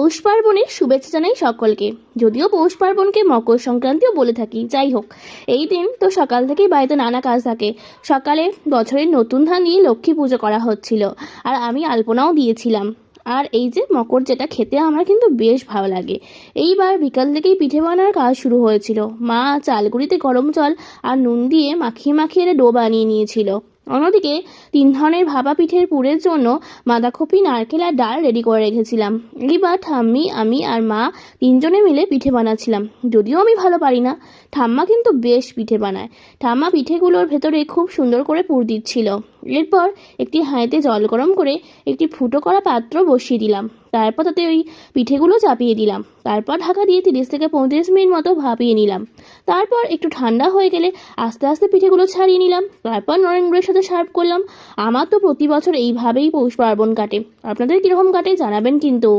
পৌষ পার্বণের শুভেচ্ছা জানাই সকলকে। যদিও পৌষ পার্বণকে মকর সংক্রান্তিও বলে থাকি, যাই হোক, এই দিন তো সকাল থেকেই বাড়িতে নানা কাজ থাকে। সকালে বছরের নতুন ধান নিয়ে লক্ষ্মী পুজো করা হচ্ছিল, আর আমি আলপনাও দিয়েছিলাম। আর এই যে মকর, যেটা খেতে আমার কিন্তু বেশ ভালো লাগে। এইবার বিকাল থেকেই পিঠে বানানোর কাজ শুরু হয়েছিল। মা চালগুড়িতে গরম জল আর নুন দিয়ে মাখিয়ে মাখিয়ে ডো বানিয়ে নিয়েছিল। অন্যদিকে 3 ধরনের ভাপা পিঠের পুরের জন্য বাঁধাকপি, নারকেল আর ডাল রেডি করে রেখেছিলাম। এইবার ঠাম্মি, আমি আর মা 3 জনে মিলে পিঠে বানাচ্ছিলাম। যদিও আমি ভালো পারি না, ঠাম্মা কিন্তু বেশ পিঠে বানায়। ঠাম্মা পিঠেগুলোর ভেতরে খুব সুন্দর করে পুর দিচ্ছিল। এরপর একটি হাঁড়িতে জল গরম করে একটি ফুটো করা পাত্র বসিয়ে দিলাম। তারপর তাতে ওই পিঠেগুলো চাপিয়ে দিলাম। তারপর ঢাকা দিয়ে 30 থেকে 35 মিনিট মতো ভাপিয়ে নিলাম। তারপর একটু ঠান্ডা হয়ে গেলে আস্তে আস্তে পিঠেগুলো ছাড়িয়ে নিলাম। তারপর নরেন গুড়ের সাথে সার্ভ করলাম। আমার তো প্রতি বছর এইভাবেই পৌষ পার্বণ কাটে। আপনাদের কীরকম কাটে জানাবেন কিন্তু।